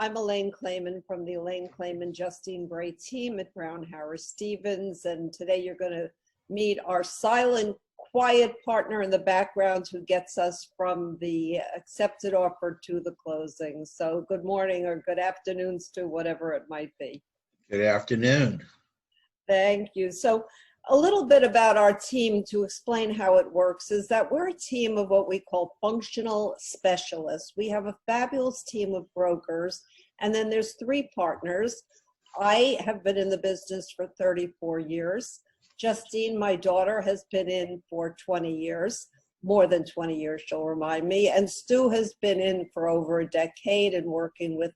I'm Elaine Clayman from the Elaine Clayman Justine Bray team at Brown Harris Stevens, and today you're going to meet our silent, quiet partner in the background who gets us from the accepted offer to the closing. So good morning or good afternoon, Stu, whatever it might be. Good afternoon. Thank you. So a little bit about our team to explain how it works is that we're a team of what we call functional specialists. We have a fabulous team of brokers, and then there's three partners. I have been in the business for 34 years. Justine, my daughter, has been in for 20 years, more than 20 years, she'll remind me. And Stu has been in for over a decade and working with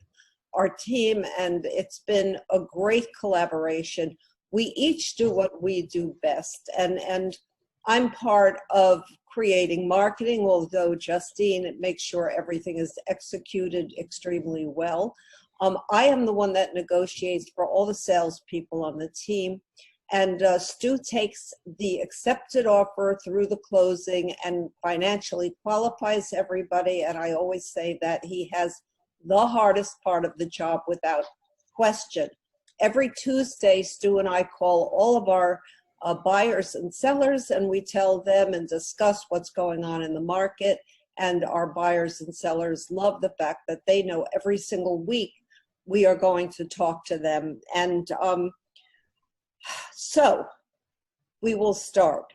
our team, and it's been a great collaboration. We each do what we do best, and I'm part of creating marketing, although Justine makes sure everything is executed extremely well. I am the one that negotiates for all the salespeople on the team, and Stu takes the accepted offer through the closing and financially qualifies everybody, and I always say that he has the hardest part of the job without question. Every Tuesday, Stu and I call all of our buyers and sellers, and we tell them and discuss what's going on in the market. And our buyers and sellers love the fact that they know every single week we are going to talk to them. And so we will start.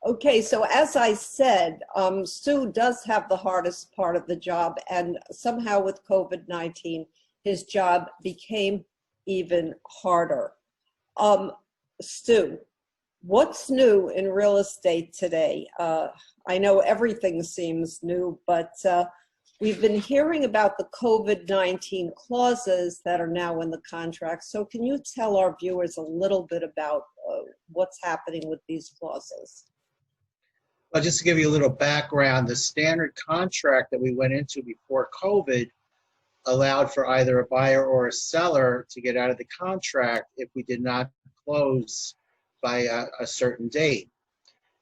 Okay, so as I said, Stu does have the hardest part of the job, and somehow with COVID-19, his job became even harder. Stu, what's new in real estate today? I know everything seems new, but we've been hearing about the COVID-19 clauses that are now in the contract. So can you tell our viewers a little bit about what's happening with these clauses? Well, just to give you a little background, the standard contract that we went into before COVID allowed for either a buyer or a seller to get out of the contract if we did not close by a certain date.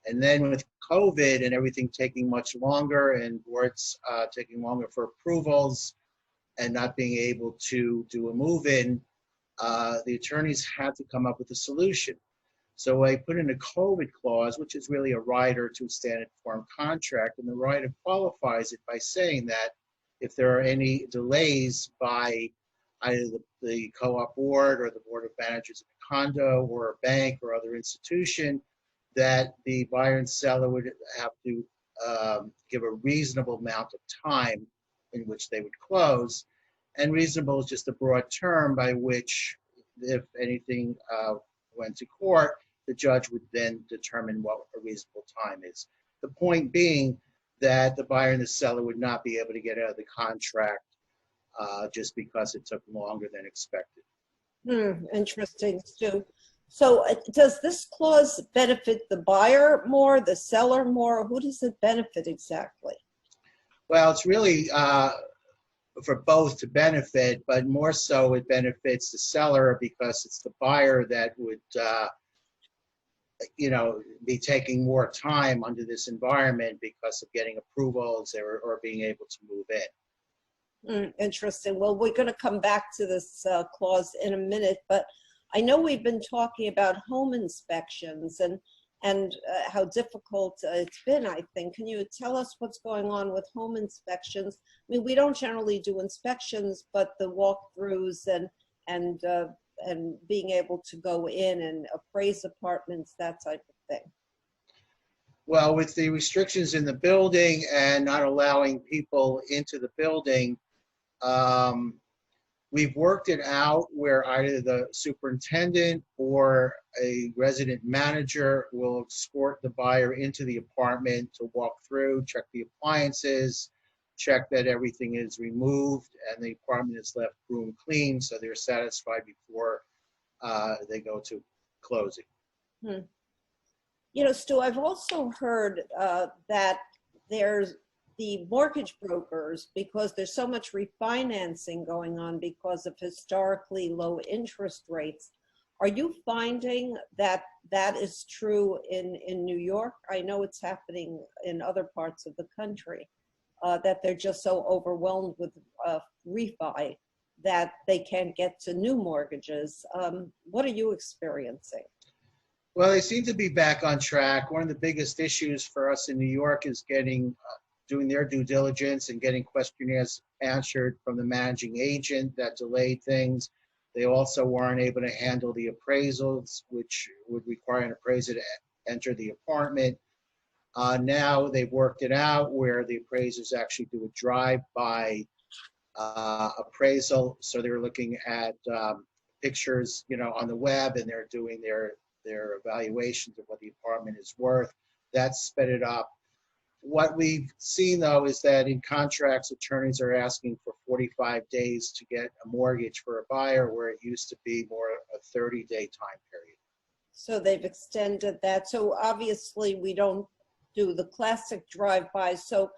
And then with COVID and everything taking much longer and boards taking longer for approvals and not being able to do a move-in, the attorneys had to come up with a solution. So I put in a COVID clause, which is really a rider to a standard form contract, and the rider qualifies it by saying that if there are any delays by either the co-op board or the board of managers of a condo or a bank or other institution, that the buyer and seller would have to give a reasonable amount of time in which they would close. And reasonable is just a broad term by which, if anything went to court, the judge would then determine what a reasonable time is. The point being that the buyer and the seller would not be able to get out of the contract just because it took longer than expected. Interesting, Stu. So does this clause benefit the buyer more, the seller more? Who does it benefit exactly? Well, it's really for both to benefit, but more so it benefits the seller because it's the buyer that would be taking more time under this environment because of getting approvals or being able to move in. Interesting. Well, we're going to come back to this clause in a minute, but I know we've been talking about home inspections and how difficult it's been, I think. Can you tell us what's going on with home inspections? I mean, we don't generally do inspections, but the walkthroughs and being able to go in and appraise apartments, that type of thing. Well, with the restrictions in the building and not allowing people into the building, we've worked it out where either the superintendent or a resident manager will escort the buyer into the apartment to walk through, check the appliances, check that everything is removed and the apartment is left room clean so they're satisfied before they go to closing. You know, Stu, I've also heard that there's the mortgage brokers, because there's so much refinancing going on because of historically low interest rates. Are you finding that that is true in New York? I know it's happening in other parts of the country, that they're just so overwhelmed with refi. that they can't get to new mortgages. What are you experiencing? Well, they seem to be back on track. One of the biggest issues for us in New York is doing their due diligence and getting questionnaires answered from the managing agent. That delayed things. They also weren't able to handle the appraisals, which would require an appraiser to enter the apartment. Now they've worked it out where the appraisers actually do a drive-by appraisal. So they're looking at pictures, on the web, and they're doing their evaluations of what the apartment is worth. That's sped it up. What we've seen, though, is that in contracts, attorneys are asking for 45 days to get a mortgage for a buyer, where it used to be more a 30-day time period. So they've extended that. So obviously we don't do the classic drive-by. So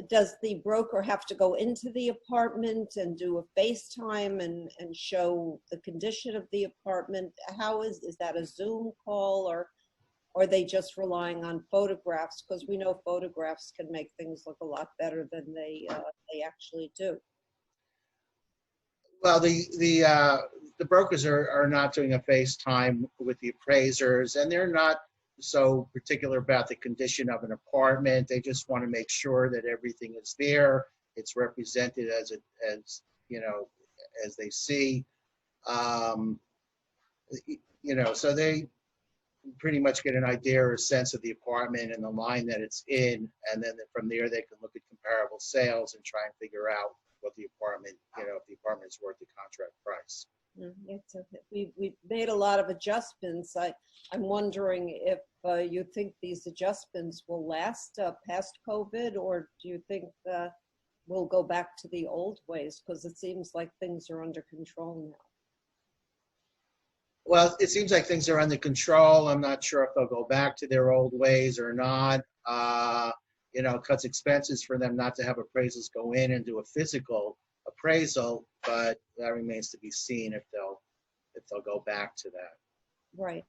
does the broker have to go into the apartment and do a FaceTime and show the condition of the apartment? How is that a Zoom call, or are they just relying on photographs? Because we know photographs can make things look a lot better than they actually do. Well, the brokers are not doing a FaceTime with the appraisers, and they're not so particular about the condition of an apartment. They just want to make sure that everything is there. It's represented as they see. So they pretty much get an idea or a sense of the apartment and the line that it's in, and then from there they can look at comparable sales and try and figure out what the apartment, if the apartment is worth the contract price. It's okay. We've made a lot of adjustments. I'm wondering if you think these adjustments will last past COVID, or do you think we'll go back to the old ways? Because it seems like things are under control now. Well, it seems like things are under control. I'm not sure if they'll go back to their old ways or not. It cuts expenses for them not to have appraisals go in and do a physical appraisal, but that remains to be seen if they'll go back to that. Right.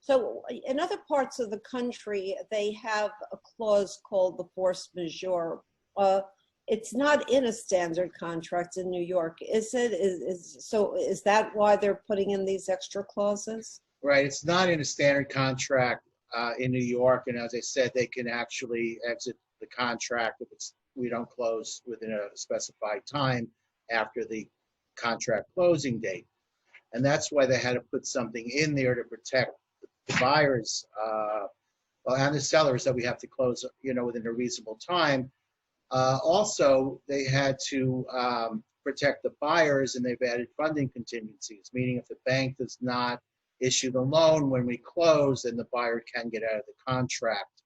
So in other parts of the country, they have a clause called the force majeure. It's not in a standard contract in New York, is it? Is that why they're putting in these extra clauses? Right. It's not in a standard contract in New York, and as I said, they can actually exit the contract if we don't close within a specified time after the contract closing date. And that's why they had to put something in there to protect the buyers and the sellers, that we have to close, within a reasonable time. Also, they had to protect the buyers, and they've added funding contingencies, meaning if the bank does not issue the loan when we close, then the buyer can get out of the contract.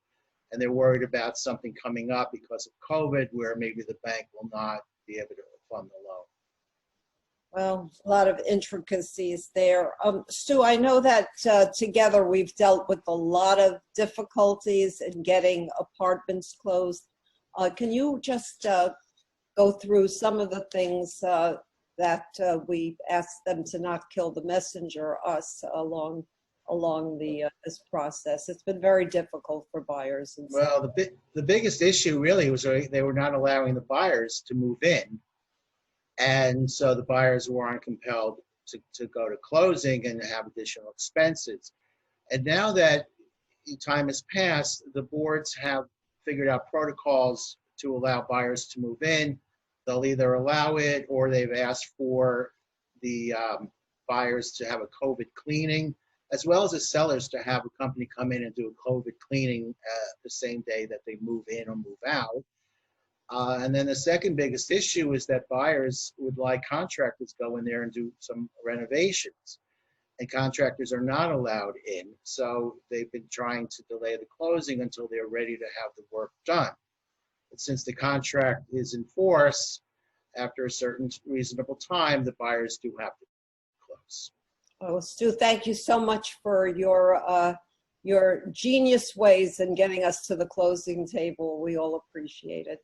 And they're worried about something coming up because of COVID, where maybe the bank will not be able to fund the loan. Well, a lot of intricacies there. Stu, I know that together we've dealt with a lot of difficulties in getting apartments closed. Can you just go through some of the things that we asked them to not kill the messenger, us, along this process? It's been very difficult for buyers. Well, the biggest issue really was they were not allowing the buyers to move in. And so the buyers weren't compelled to go to closing and have additional expenses. And now that time has passed, the boards have figured out protocols to allow buyers to move in. They'll either allow it, or they've asked for the buyers to have a COVID cleaning, as well as the sellers to have a company come in and do a COVID cleaning the same day that they move in or move out. And then the second biggest issue is that buyers would like contractors to go in there and do some renovations, and contractors are not allowed in. So they've been trying to delay the closing until they're ready to have the work done. But since the contract is in force, after a certain reasonable time, the buyers do have to close. Oh, Stu, thank you so much for your genius ways in getting us to the closing table. We all appreciate it.